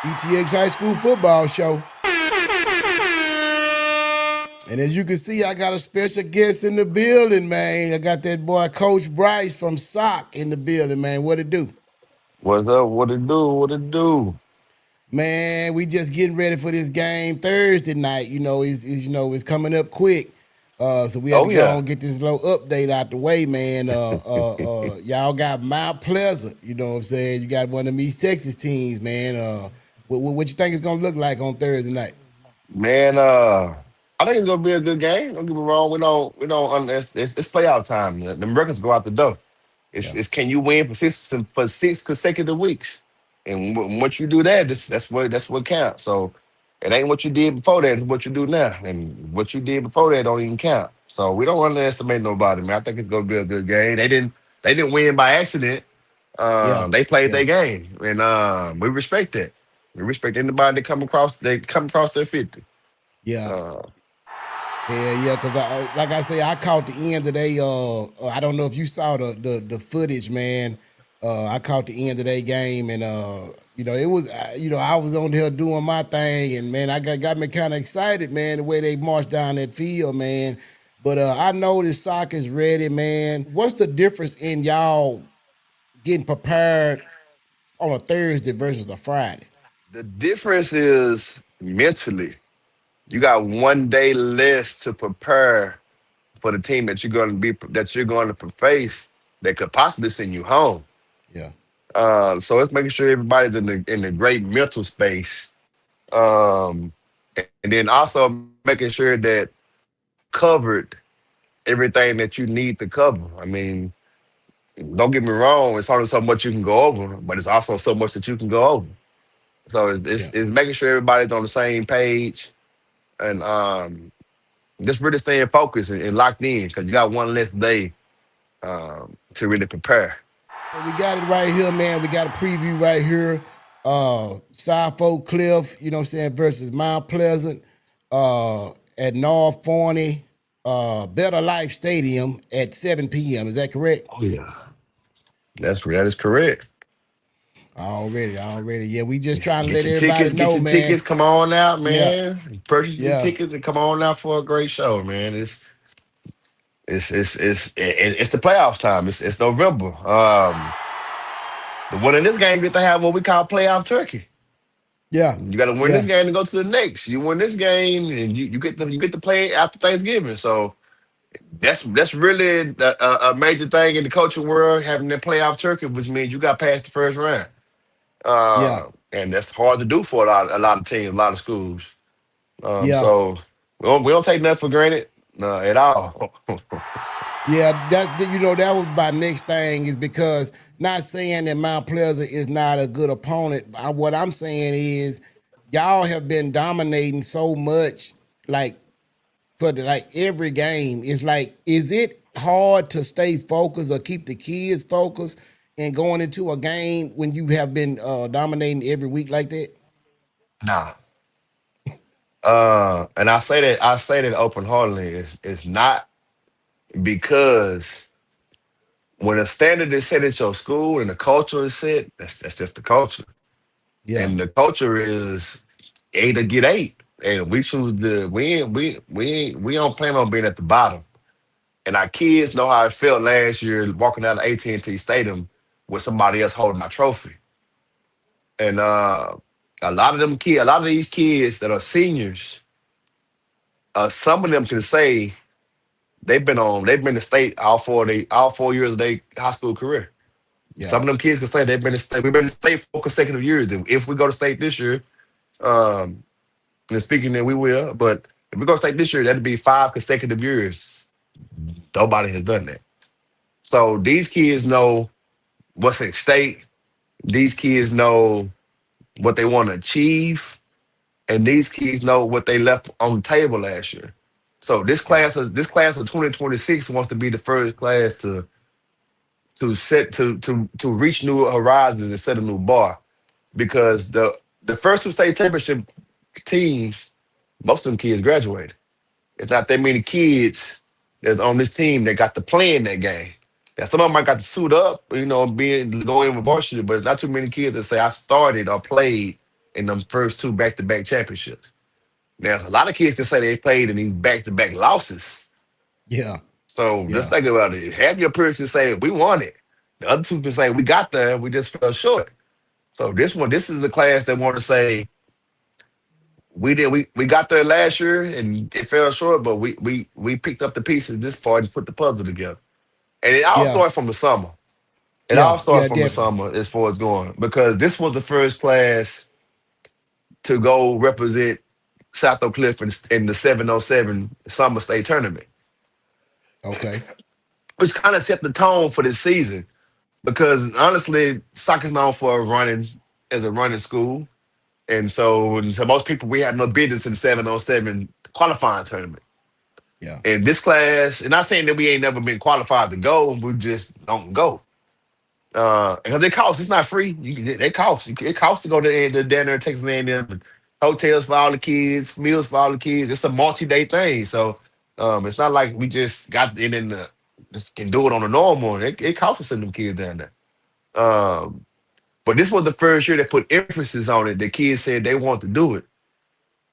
ETX High School Football Show. And as you can see, I got a special guest in the building, man. I got that boy, Coach Brice from SOC in the building, man. What it do? What's up? What it do? What it do? Man, we just getting ready for this game Thursday night. It's coming up quick. So we had to Oh go and yeah. get this little update out the way, man. Y'all got Mount Pleasant, you know what I'm saying? You got one of them East Texas teams, man. What you think it's gonna look like on Thursday night? Man, I think it's gonna be a good game. Don't get me wrong. We don't it's playoff time. The records go out the door. Yeah, It's can you win for six consecutive weeks? And once you do that, that's what counts. So it ain't what you did before that, it's what you do now. And what you did before that don't even count. So we don't underestimate nobody, man. I think it's gonna be a good game. They didn't win by accident. yeah, They played yeah, their game, and we respect that. We respect anybody that come across their 50. yeah. Uh, Yeah, because like I say, I caught the end of they. I don't know if you saw the footage, man. I caught the end of their game, and it was, I was on there doing my thing, and man, I got me kind of excited, man, the way they marched down that field, man. But I know this soccer is ready, man. What's the difference in y'all getting prepared on a Thursday versus a Friday? the difference is mentally. You got one day less to prepare for the team that you're going to face that could possibly send you home. Yeah, So it's making sure everybody's in the great mental space, um, and then also making sure that you covered everything that you need to cover. I mean, don't get me wrong, it's only so much you can go over, but it's also so much that you can go over. So it's, yeah. it's, it's making sure everybody's on the same page and just really staying focused and locked in because you got one less day to really prepare. Well, we got it right here, man. We got a preview right here. South Oak Cliff, you know what I'm saying, versus Mount Pleasant at North Forney, Better Life Stadium at 7 p.m. Is that correct? Oh yeah, that is correct. Already. Yeah, we just trying to Get let your everybody tickets, get know, your man. tickets. Come on out, Yeah, man. Purchase your yeah, tickets and come on out for a great show, man. It's the playoffs time. It's November. The winner of this game get to have what we call playoff turkey. yeah, You got to win this yeah, game to go to the next. You win this game, and you get to play after Thanksgiving. So that's really a major thing in the coaching world, having that playoff turkey, which means you got past the first round. yeah, And that's hard to do for a lot of teams, a lot of schools. yeah. So we don't take nothing for granted at all. Yeah, that was my next thing is because not saying that Mount Pleasant is not a good opponent. What I'm saying is y'all have been dominating so much, like for like every game. It's like, is it hard to stay focused or keep the kids focused and going into a game when you have been dominating every week like that? Nah. And I say that open heartedly. It's not because when a standard is set at your school and the culture is set, that's just the culture. Yeah, And the culture is 8 to get 8. And we choose the we don't plan on being at the bottom. And our kids know how it felt last year walking out of AT&T Stadium with somebody else holding my trophy. And a lot of these kids that are seniors, some of them can say they've been to state all 4 years of their high school career. yeah, Some of them kids can say we've been to state 4 consecutive years. And if we go to state this year, um, and speaking that we will, but if we go to state this year, that'd be 5 consecutive years. Nobody has done that. So these kids know what's at stake. These kids know what they want to achieve, and these kids know what they left on the table last year. So yeah, this class of 2026 wants to be the first class to reach new horizons and set a new bar because the first two state championship teams, most of them kids graduated. It's not that many kids that's on this team that got to play in that game. Now some of them might got to suit up, go in with varsity, but it's not too many kids that say I started or played in them first two back-to-back championships. Now, a lot of kids can say they played in these back-to-back losses. Yeah. So just Yeah. think about it. Have your peers can say we won it. The other two can say we got there, we just fell short. So this is the class that want to say we got there last year and it fell short, but we picked up the pieces this part and put the puzzle together. And it all Yeah. starts from the summer. It Yeah. all starts Yeah. from the Definitely. summer as far as going because this was the first class to go represent South Oak Cliff in the 707 Summer State Tournament, Okay. which kind of set the tone for this season. Because honestly, soccer's known for running as a running school, and so most people we have no business in the 707 qualifying tournament. Yeah. In this class, and not saying that we ain't never been qualified to go, we just don't go. Because it costs. It's not free. It costs. It costs to go to down there in Texas A&M. Hotels for all the kids, meals for all the kids. It's a multi-day thing. So it's not like we just got in and just can do it on a normal. It costs to send them kids down there. Um, but this was the first year that put emphasis on it. The kids said they want to do it.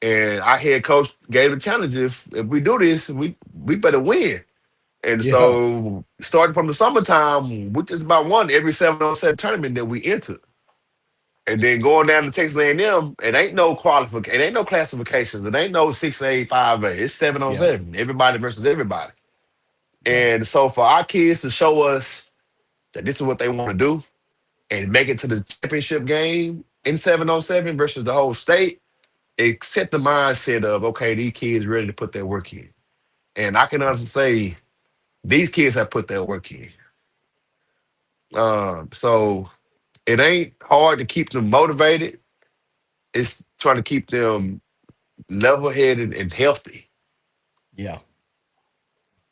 And our head coach gave a challenge. If we do this, we better win. And Yeah. so, starting from the summertime, we just about won every 7-on-7 tournament that we entered. And then going down to Texas A&M, it ain't no qualification, it ain't no classifications, it ain't no 6A, 5A. It's seven on Yeah. seven, everybody versus everybody. Yeah. And so, for our kids to show us that this is what they want to do and make it to the championship game in 7-on-7 versus the whole state, it set the mindset of okay, these kids ready to put their work in. And I can honestly say these kids have put their work in. So it ain't hard to keep them motivated. It's trying to keep them level headed and healthy. Yeah.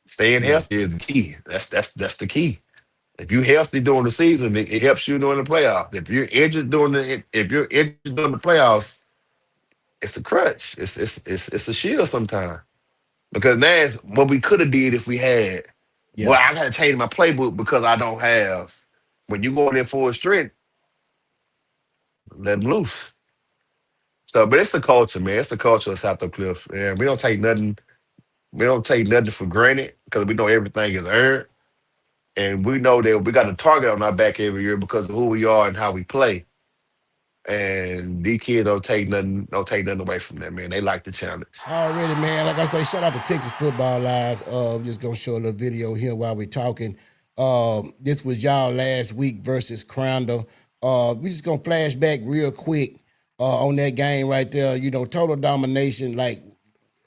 Staying Yeah. healthy is the key. That's the key. If you're healthy during the season, it helps you during the playoffs. If you're injured during the playoffs, it's a crutch. It's a shield sometimes. Because now it's what we could have did if we had. Yeah. Well, I gotta change my playbook because I don't have. When you go in there full strength, let them loose. So, but it's the culture, man. It's the culture of South Oak Cliff. Yeah, we don't take nothing. We don't take nothing for granted because we know everything is earned, and we know that we got a target on our back every year because of who we are and how we play. And these kids don't take nothing away from that, man. They like the challenge. Already, man. Like I say, shout out to Texas Football Live. Just gonna show a little video here while we're talking. This was y'all last week versus Crandall. We just gonna flash back real quick on that game right there. You know, total domination. Like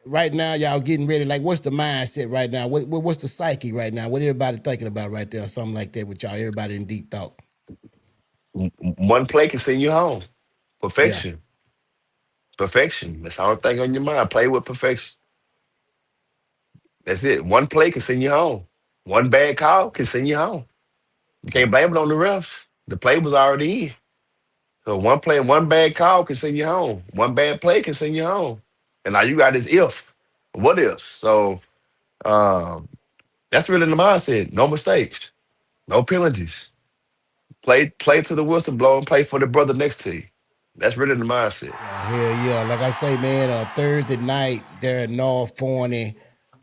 right now, y'all getting ready. Like, what's the mindset right now? What's the psyche right now? What everybody thinking about right there? Something like that with y'all. Everybody in deep thought. One play can send you home. Yeah, Perfection, perfection. That's all thing on your mind. Play with perfection. That's it. One play can send you home. One bad call can send you home. You yeah, can't blame it on the refs. The play was already in. So one play, one bad call can send you home. One bad play can send you home. And now you got this if. What if? So um, that's really the mindset. No mistakes. No penalties. Play to the whistle blow and play for the brother next to you. That's really the mindset. yeah. Hell yeah. Like I say, man. Thursday night there at North Forney.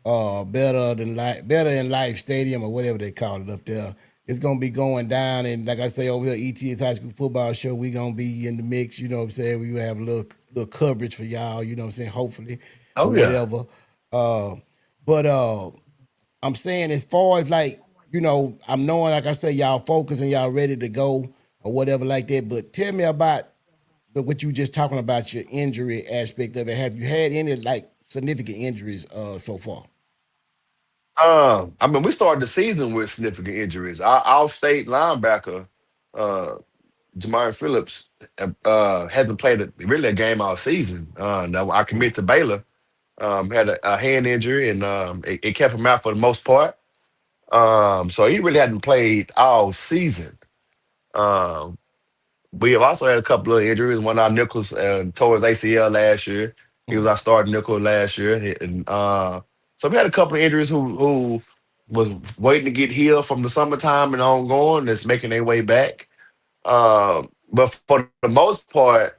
Better in Life Stadium or whatever they call it up there. It's gonna be going down, and like I say over here, ETX High School Football Show, we gonna be in the mix. You know what I'm saying? We gonna have a little coverage for y'all. You know what I'm saying? Hopefully, or Oh yeah. whatever. Uh, but I'm saying as far as like I'm knowing like I say y'all focused and y'all ready to go or whatever like that. But tell me about what you just talking about your injury aspect of it. Have you had any like significant injuries so far? I mean, we started the season with significant injuries. Our state linebacker, uh, Jamari Phillips, hasn't played really a game all season. Now I Mm. commit to Baylor. Had a hand injury, and it kept him out for the most part. So he really hadn't played all season. Um, we have also had a couple of injuries. One our Nichols tore his ACL last year. He was Mm. our starting nickel last year, and so we had a couple of injuries who was waiting to get healed from the summertime and ongoing. That's making their way back. But for the most part.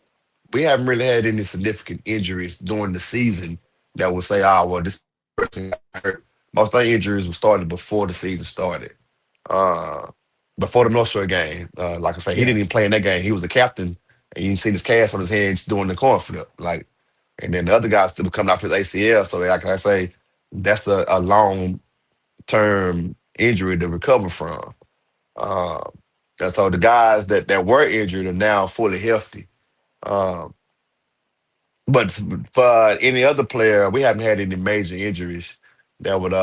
we haven't really had any significant injuries during the season that would say, oh, well, this person got hurt. Most of our injuries were started before the season started. Uh, Before the North Shore game. Like I say, he Yeah. didn't even play in that game. He was the captain, and you see this cast on his head doing the corn flip. Like, and then the other guy still coming off his ACL. So, like I say, that's a long term injury to recover from. Um, and so the guys that were injured are now fully healthy. Um, but for any other player, we haven't had any major injuries that would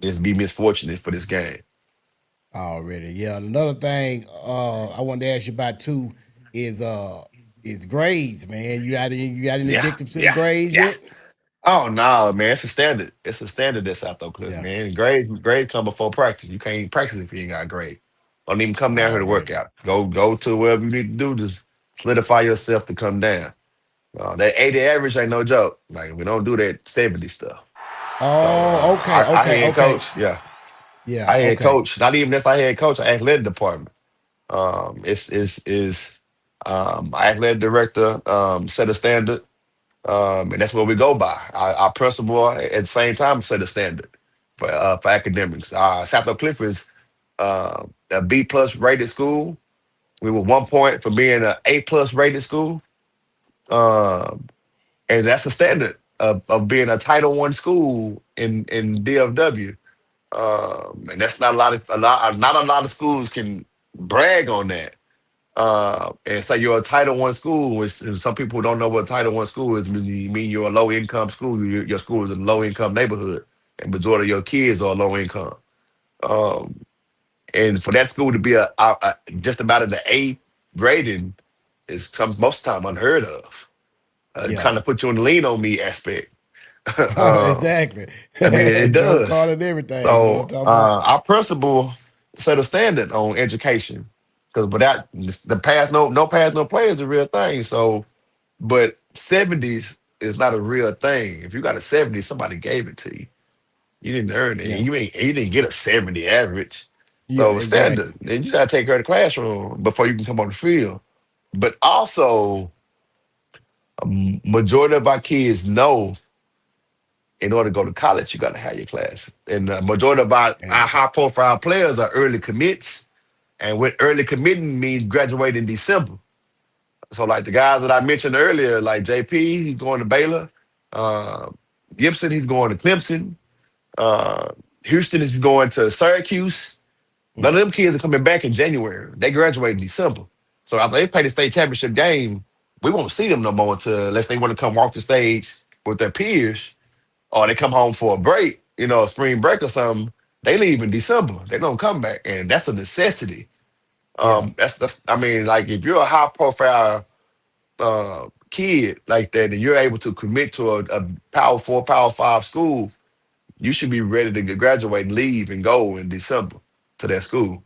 just be misfortunate for this game. Already. Yeah. Another thing I wanted to ask you about too is grades, man. You got any Yeah, victims to the yeah, grades yeah. yet? Oh no, man, it's a standard. It's a standard at South Oak Cliff, Yeah. man. Grades come before practice. You can't practice if you ain't got a grade. Don't even come down here to work Already. out. Go to wherever you need to do. Just solidify yourself to come down. That 80 average ain't no joke. Like we don't do that 70 stuff. So Oh, okay, our okay, head okay. coach, yeah, Yeah, our head okay. coach, not even just our head coach, our athletic department. It's our athletic director set a standard, and that's what we go by. Our principal at the same time set a standard for academics. South Cliff is a B plus rated school. We were 1 point for being an A plus rated school, um, and that's the standard of being a Title One school in DFW. And that's not not a lot of schools can brag on that. And say you're a Title One school, which some people don't know what Title One school is. You mean you're a low income school. Your school is in a low income neighborhood, and majority of your kids are low income. Um, and for that school to be just about at the A grading is most time unheard of. Yeah. Kind of put you on the lean on me aspect. um, Exactly. I mean, it Joke call does. and everything. You know what I'm So talking about? our principal set a standard on education because without the pass, no pass, no play is a real thing. So, but 70s is not a real thing. If you got a 70, somebody gave it to you. You didn't earn it. Yeah. You didn't get a 70 average. Yeah, So standard, exactly. and you gotta take care of the classroom before you can come on the field. But also, majority of our kids know in order to go to college, you got to have your class. And the majority of our And high profile players are early commits. And what early committing means graduate in December. So, like the guys that I mentioned earlier, like JP, he's going to Baylor. Uh, Gibson, he's going to Clemson. Uh, Houston is going to Syracuse. None of them kids are coming back in January. They graduate in December. So after they play the state championship game, we won't see them no more until unless they want to come walk the stage with their peers or they come home for a break, a spring break or something, they leave in December. They don't come back, and that's a necessity. yeah, That's I mean, like if you're a high profile kid like that, and you're able to commit to a Power Four, Power Five school, you should be ready to graduate and leave and go in December to that school.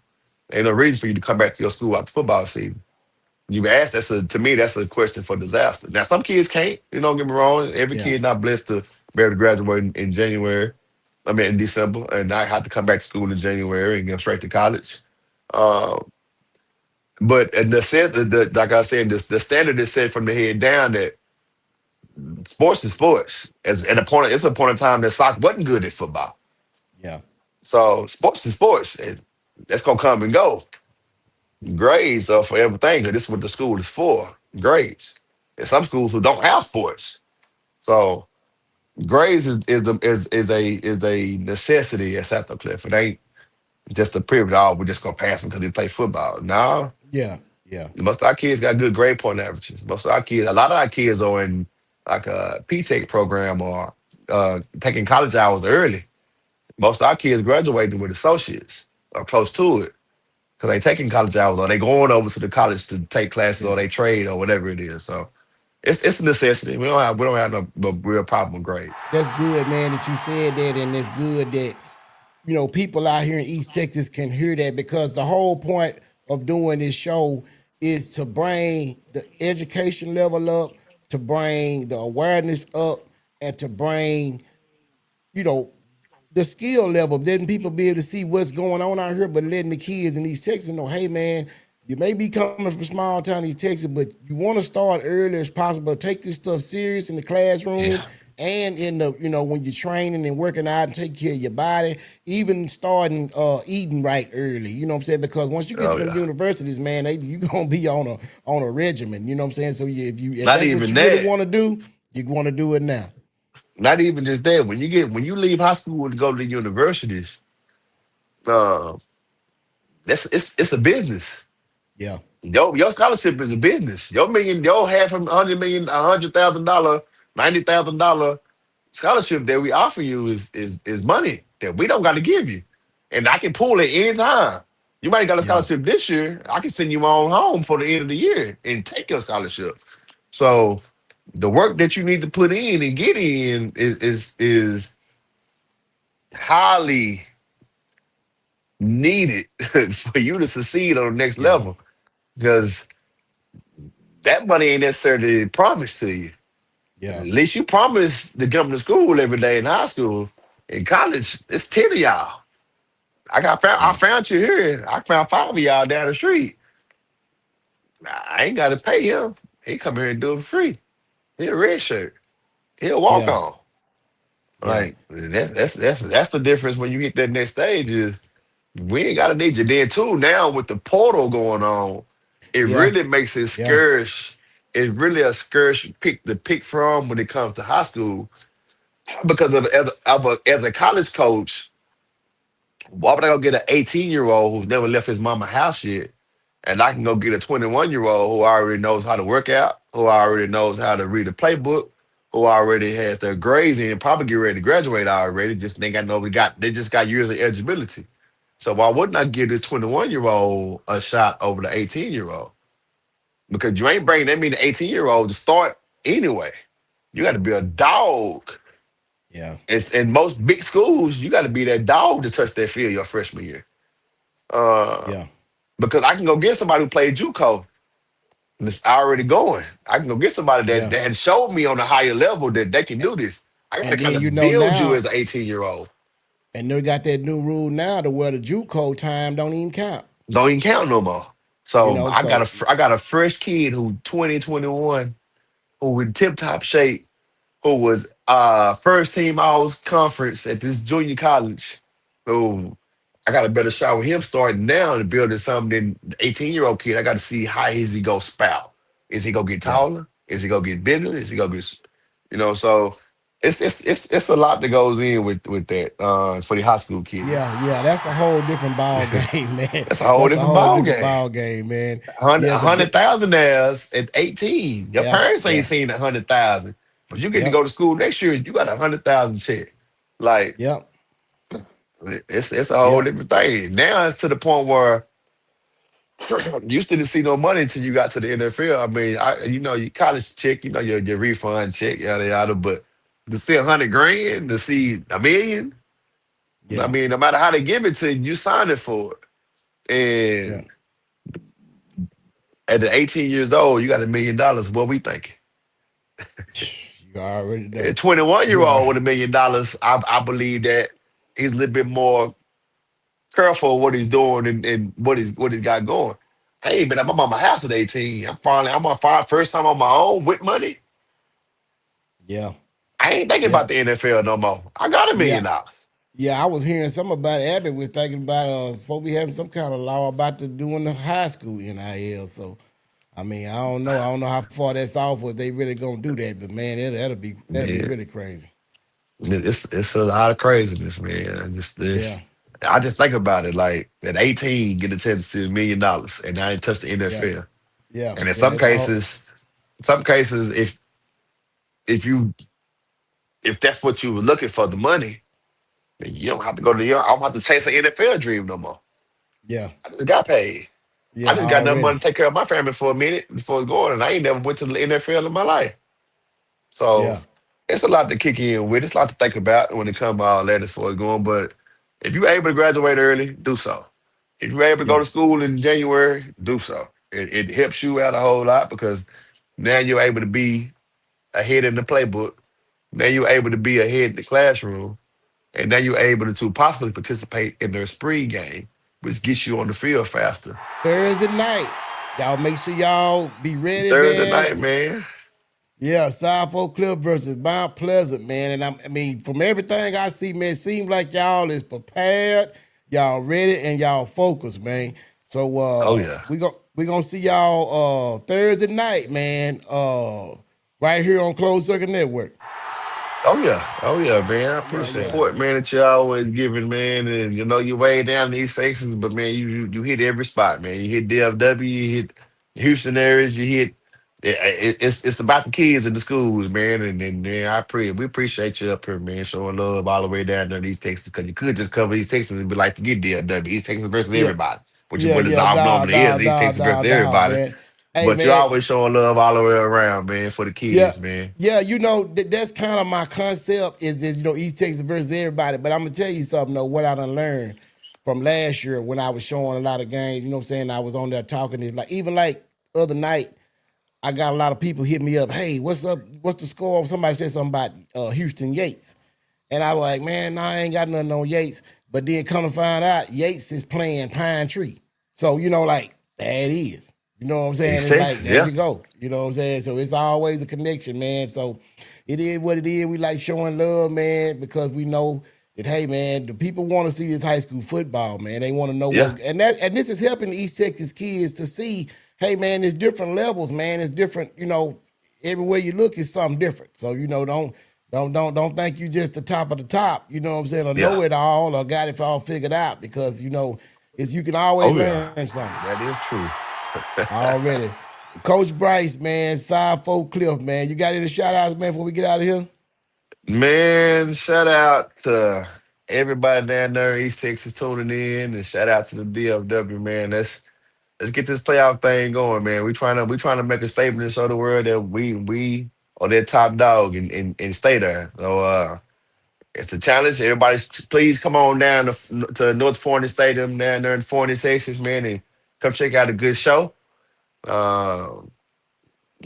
Ain't no reason for you to come back to your school after football season. You asked, to me, that's a question for disaster. Now, some kids can't, don't get me wrong. Every yeah. kid not blessed to be able to graduate in January, I mean, in December, and I have to come back to school in January and go straight to college. Um, but in the sense, like I said, the standard is set from the head down that sports is sports. It's a point in time that soccer wasn't good at football. Yeah. So sports is sports. And that's going to come and go. Grades are for everything. 'Cause this is what the school is for. Grades. And some schools who don't have sports. So grades is a necessity at South Cliff. It ain't just a privilege. Oh, we're just gonna pass them because they play football. No, Yeah. Yeah. most of our kids got good grade point averages. Most of our kids, a lot of our kids are in like a P-Tech program or taking college hours early. Most of our kids graduating with associates or close to it because they taking college hours or they going over to the college to take classes or Yeah. they trade or whatever it is. So it's a necessity. We don't have no real problem with grades. That's good, man, that you said that, and it's good that people out here in East Texas can hear that because the whole point of doing this show is to bring the education level up, to bring the awareness up, and to bring, you know, the skill level, letting people be able to see what's going on out here, but letting the kids in East Texas know, hey man, You may be coming from small town in Texas, but you want to start early as possible. Take this stuff serious in the classroom Yeah. and in the, when you're training and working out and taking care of your body, even starting eating right early. You know what I'm saying? Because once you get to Oh them yeah. universities, man, you gonna be on a regimen. You know what I'm saying? So if Not that's what even you really that. want to do, you want to do it now. Not even just that. When you leave high school and go to the universities, uh, it's a business. Yeah, Your scholarship is a business. Your half a $100 million, $100,000, $90,000 scholarship that we offer you is money that we don't got to give you, and I can pull it anytime. You might got a yeah, scholarship this year. I can send you on home for the end of the year and take your scholarship. So the work that you need to put in and get in is highly needed for you to succeed on the next yeah, level because that money ain't necessarily promised to you. At yeah, least you promise to come to school every day in high school. In college, it's 10 of y'all. I yeah, found you here. I found 5 of y'all down the street. I ain't gotta pay him. He come here and do it for free. He a red shirt. He'll walk yeah, on. yeah, Like that's the difference when you hit that next stage is we ain't gotta need you. Then too, now with the portal going on, it yeah, really makes it yeah, scarce. It's really a scarce pick to pick from when it comes to high school. Because as a college coach, why would I go get an 18-year-old who's never left his mama house yet? And I can go get a 21-year-old who already knows how to work out, who already knows how to read a playbook, who already has their grades in, probably get ready to graduate already. Just they got nobody got they just got years of eligibility. So why wouldn't I give this 21-year-old a shot over the 18-year-old? Because you ain't bringing that many 18-year-old to start anyway. You got to be a dog. yeah, It's in most big schools, you got to be that dog to touch that field your freshman year. Uh, yeah, because I can go get somebody who played JUCO that's already going. I can go get somebody that, yeah. that had showed me on a higher level that they can do this. I got to And kind then of build you now, as an 18-year-old. and they got that new rule now to where the JUCO time don't even count. Don't even count no more. So I got So a fresh kid who 2021 who in tip top shape who was first team all conference at this junior college. Who I got a better shot with him starting now and building something than the 18-year-old kid. I got to see how is he gonna spout. Is he gonna get yeah, taller? Is he gonna get bigger? Is he gonna get so it's a lot that goes in with that for the high school kid. yeah. That's a whole different ball game, man. That's a whole That's a different whole ball different game. ball game, man. A Yeah, hundred thousand dollars at 18. Your yeah, parents ain't yeah, seen 100,000, but you get to yep, go to school next year. You got 100,000 check. Like yep, it's a whole yep, different thing. Now it's to the point where you still didn't see no money until you got to the NFL. I mean, your college check, your refund check, yada yada. But to see 100 grand, to see 1 million, I yeah, mean, no matter how they give it to you, you signed it for it. yeah. And at the 18 years old, you got $1 million. What we thinking? You already A know. 21 year You are, old with $1 million, I believe that he's a little bit more careful what he's doing and what he's got going. Hey, but I'm on my house at 18. I'm on fire first time on my own with money. yeah, I ain't thinking yeah, about the NFL no more. I got a yeah. million dollars. Yeah, I was hearing something about Abbott was thinking about supposed to be having some kind of law about the doing the high school NIL. So I mean, I don't know. I don't know how far that's off or if they really gonna do that, but man, that'll be Yeah, really crazy. it's a lot of craziness, man. Yeah, I just think about it like at 18, get a chance to see $1 million, and I ain't touched the yeah, NFL. yeah, And in yeah. It's a whole some cases, if you if that's what you were looking for, the money, then you don't have to go to the. I don't have to chase an NFL dream no more. yeah, I just got paid. I yeah, just got enough money already. to take care of my family for a minute before going, and I ain't never went to the NFL in my life. So Yeah, it's a lot to kick in with. It's a lot to think about when it comes to all that as far as going. But if you're able to graduate early, do so. If you're able to go yeah. to school in January, do so. It helps you out a whole lot because now you're able to be ahead in the playbook. Now you're able to be ahead in the classroom. And now you're able to possibly participate in their spring game, which gets you on the field faster. Thursday night. Y'all make sure y'all be ready, Thursday man. night, man. Yeah, South Oak Cliff versus Mount Pleasant, man. And I mean, from everything I see, man, it seems like y'all is prepared, y'all ready, and y'all focused, man. So Oh yeah. we gonna see y'all Thursday night, man. Right here on Closed Circuit Network. Oh yeah, man. I Yeah, appreciate yeah. support, man, that you always giving, man. And you know you way down these sections, but man, you hit every spot, man. You hit DFW, you hit Houston areas, you hit. It's about the kids in the schools, man. And man, we appreciate you up here, man, showing love all the way down to these Texas because you could just cover East Texas and be like, forget DFW, East Texas versus Yeah. everybody, which is Yeah, what it's yeah, all nah, normally nah, is, East nah, Texas versus nah, nah, everybody. man. Hey, But you man, always showing love all the way around, man, for the yeah, kids, man. yeah. You know that's kind of my concept is East Texas versus everybody. But I'm gonna tell you something though. What I done learned from last year when I was showing a lot of games. You know what I'm saying? I was on there talking. Is like even like other night. I got a lot of people hit me up. Hey, what's up? What's the score? Somebody said something about Houston Yates. And I was like, man, nah, I ain't got nothing on Yates. But then come to find out, Yates is playing Pine Tree. So, like, there it is. You know what I'm saying? East It's like, Texas, there yeah. you go. You know what I'm saying? So it's always a connection, man. So it is what it is. We like showing love, man, because we know that, hey, man, the people want to see this high school football, man. They want to know Yeah. and this is helping the East Texas kids to see, hey, man, there's different levels, man. It's different, everywhere you look is something different. So, don't think you just the top of the top, you know what I'm saying, or Yeah. know it all or got it all figured out because you can always Oh yeah. learn something. That is true. Already. Coach Brice, man, Side Folk Cliff, man. You got any shout outs, man, before we get out of here? Man, shout out to everybody down there in East Texas tuning in, and shout out to the DFW, man. Let's get this playoff thing going, man. We trying to make a statement and show the world that we are their top dog and stay there. So it's a challenge. Everybody, please come on down to North Forney Stadium down there in Forney, Texas, man, and come check out a good show. Uh,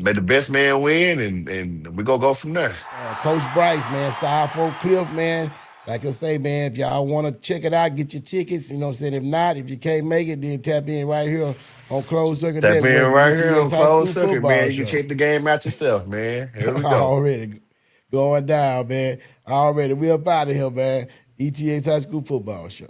May the best man win, and we go from there. Coach Brice, man, Side Folk Cliff, man. Like I say, man, if y'all want to check it out, get your tickets. You know what I'm saying? If not, if you can't make it, then tap in right here on Closed Circuit Tap in Network, right here ETX on High closed School circuit, Football man. You can Show. check the game out yourself, man. Here we go. Already going down, man. Already. We're up out of here, man. ETX High School Football Show.